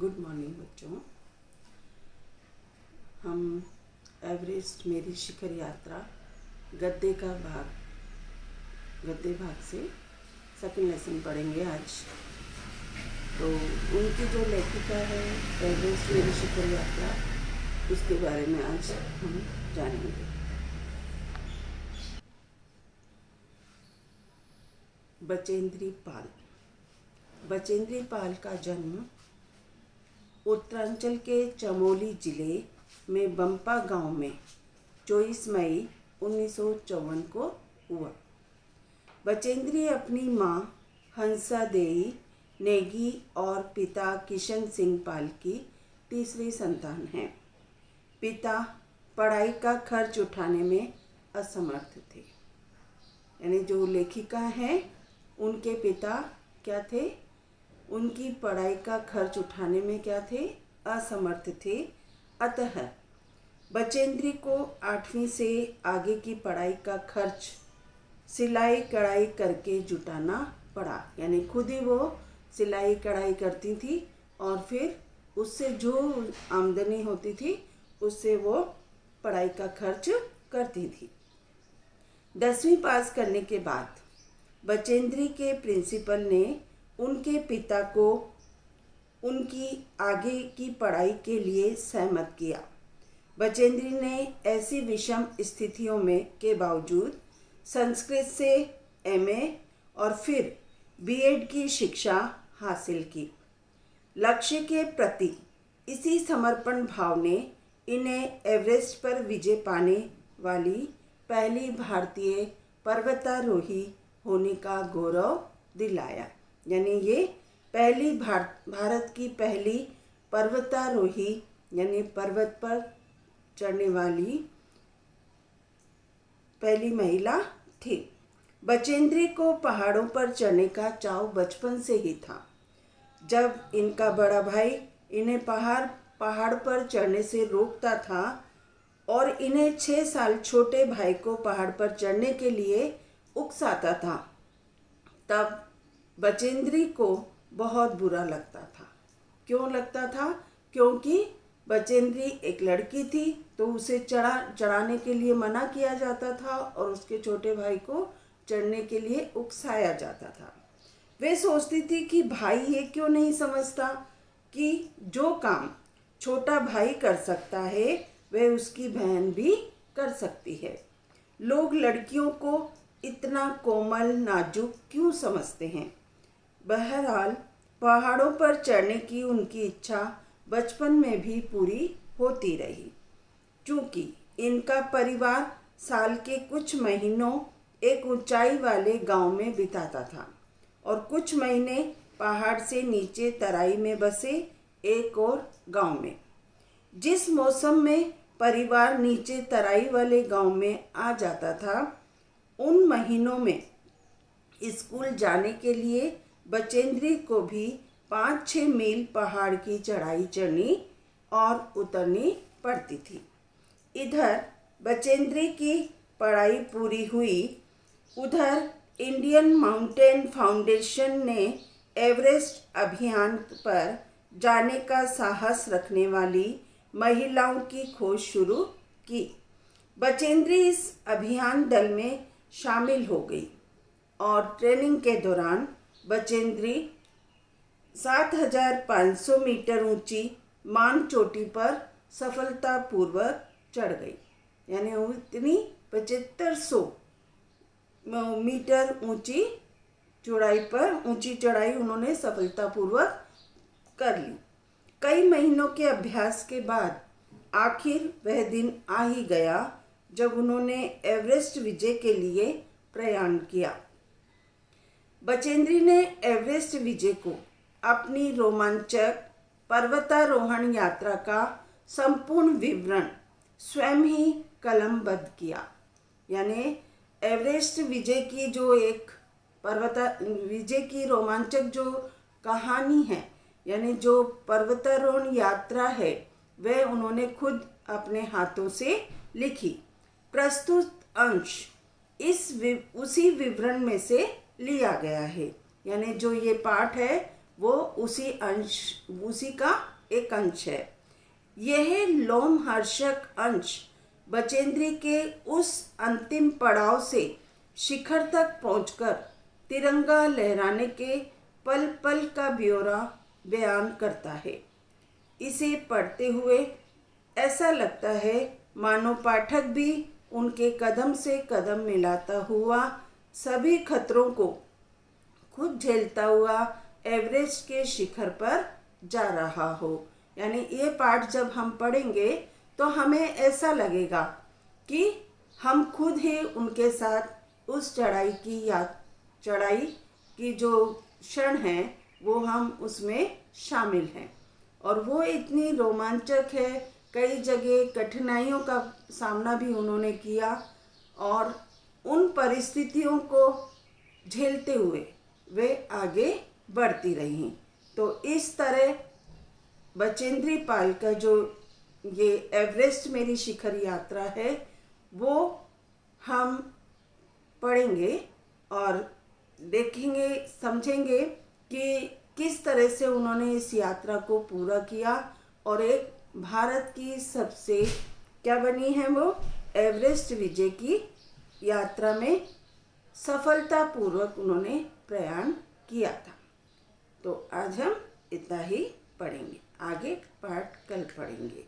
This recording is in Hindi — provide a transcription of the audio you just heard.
गुड मॉर्निंग बच्चों। हम एवरेस्ट मेरी शिखर यात्रा गद्य भाग से सेकंड लेसन पढ़ेंगे आज। तो उनकी जो लेखिका है एवरेस्ट मेरी शिखर यात्रा, उसके बारे में आज हम जानेंगे। बचेंद्री पाल का जन्म उत्तरांचल के चमोली जिले में बंपा गांव में 24 मई 1954 को हुआ। बचेंद्री अपनी मां हंसा देई नेगी और पिता किशन सिंह पाल की तीसरी संतान है। पिता पढ़ाई का खर्च उठाने में असमर्थ थे। यानी जो लेखिका हैं उनके पिता क्या थे, उनकी पढ़ाई का खर्च उठाने में क्या थे, असमर्थ थे। अतः बचेंद्री को 8वीं से आगे की पढ़ाई का खर्च सिलाई कढ़ाई करके जुटाना पड़ा। यानी खुद ही वो सिलाई कढ़ाई करती थी और फिर उससे जो आमदनी होती थी उससे वो पढ़ाई का खर्च करती थी। 10वीं पास करने के बाद बचेंद्री के प्रिंसिपल ने उनके पिता को उनकी आगे की पढ़ाई के लिए सहमत किया। बचेंद्री ने ऐसी विषम स्थितियों में के बावजूद संस्कृत से एमए और फिर बीएड की शिक्षा हासिल की। लक्ष्य के प्रति इसी समर्पण भाव ने इन्हें एवरेस्ट पर विजय पाने वाली पहली भारतीय पर्वतारोही होने का गौरव दिलाया। यानी ये पहली भारत की पहली पर्वतारोही यानी पर्वत पर चढ़ने वाली पहली महिला थी। बचेंद्री को पहाड़ों पर चढ़ने का चाव बचपन से ही था। जब इनका बड़ा भाई इन्हें पहाड़ पर चढ़ने से रोकता था और इन्हें 6 साल छोटे भाई को पहाड़ पर चढ़ने के लिए उकसाता था, तब बचेंद्री को बहुत बुरा लगता था। क्यों लगता था? क्योंकि बचेंद्री एक लड़की थी तो उसे चढ़ाने के लिए मना किया जाता था और उसके छोटे भाई को चढ़ने के लिए उकसाया जाता था। वे सोचती थी कि भाई ये क्यों नहीं समझता कि जो काम छोटा भाई कर सकता है वह उसकी बहन भी कर सकती है। लोग लड़कियों को इतना कोमल नाजुक क्यों समझते हैं? बहरहाल पहाड़ों पर चढ़ने की उनकी इच्छा बचपन में भी पूरी होती रही। चूँकि इनका परिवार साल के कुछ महीनों एक ऊंचाई वाले गांव में बिताता था और कुछ महीने पहाड़ से नीचे तराई में बसे एक और गांव में। जिस मौसम में परिवार नीचे तराई वाले गांव में आ जाता था, उन महीनों में स्कूल जाने के लिए बचेंद्री को भी 5-6 मील पहाड़ की चढ़ाई चढ़नी और उतरनी पड़ती थी। इधर बचेंद्री की पढ़ाई पूरी हुई, उधर इंडियन माउंटेन फाउंडेशन ने एवरेस्ट अभियान पर जाने का साहस रखने वाली महिलाओं की खोज शुरू की। बचेंद्री इस अभियान दल में शामिल हो गई और ट्रेनिंग के दौरान बचेंद्री 7500 मीटर ऊंची मान चोटी पर सफलतापूर्वक चढ़ गई। यानी वो इतनी 7500 मीटर ऊंची चढ़ाई उन्होंने सफलतापूर्वक कर ली। कई महीनों के अभ्यास के बाद आखिर वह दिन आ ही गया जब उन्होंने एवरेस्ट विजय के लिए प्रयाण किया। बचेंद्री ने एवरेस्ट विजय को अपनी रोमांचक पर्वतारोहण यात्रा का संपूर्ण विवरण स्वयं ही कलमबद्ध किया। यानी एवरेस्ट विजय की जो एक विजय की रोमांचक जो कहानी है, यानी जो पर्वतारोहण यात्रा है, वह उन्होंने खुद अपने हाथों से लिखी। प्रस्तुत अंश उसी विवरण में से लिया गया है। यानी जो ये पाठ है वो उसी का एक अंश है। यह लोमहर्षक अंश बचेंद्री के उस अंतिम पड़ाव से शिखर तक पहुंचकर तिरंगा लहराने के पल पल का ब्यौरा बयान करता है। इसे पढ़ते हुए ऐसा लगता है मानो पाठक भी उनके कदम से कदम मिलाता हुआ सभी खतरों को खुद झेलता हुआ एवरेस्ट के शिखर पर जा रहा हो। यानी ये पाठ जब हम पढ़ेंगे तो हमें ऐसा लगेगा कि हम खुद ही उनके साथ उस चढ़ाई की जो क्षण है वो हम उसमें शामिल हैं। और वो इतनी रोमांचक है, कई जगह कठिनाइयों का सामना भी उन्होंने किया और उन परिस्थितियों को झेलते हुए वे आगे बढ़ती रहीं। तो इस तरह बचेंद्री पाल का जो ये एवरेस्ट मेरी शिखर यात्रा है वो हम पढ़ेंगे और देखेंगे, समझेंगे कि किस तरह से उन्होंने इस यात्रा को पूरा किया और एक भारत की सबसे क्या बनी है वो एवरेस्ट विजय की यात्रा में सफलतापूर्वक उन्होंने प्रयाण किया था। तो आज हम इतना ही पढ़ेंगे, आगे पाठ कल पढ़ेंगे।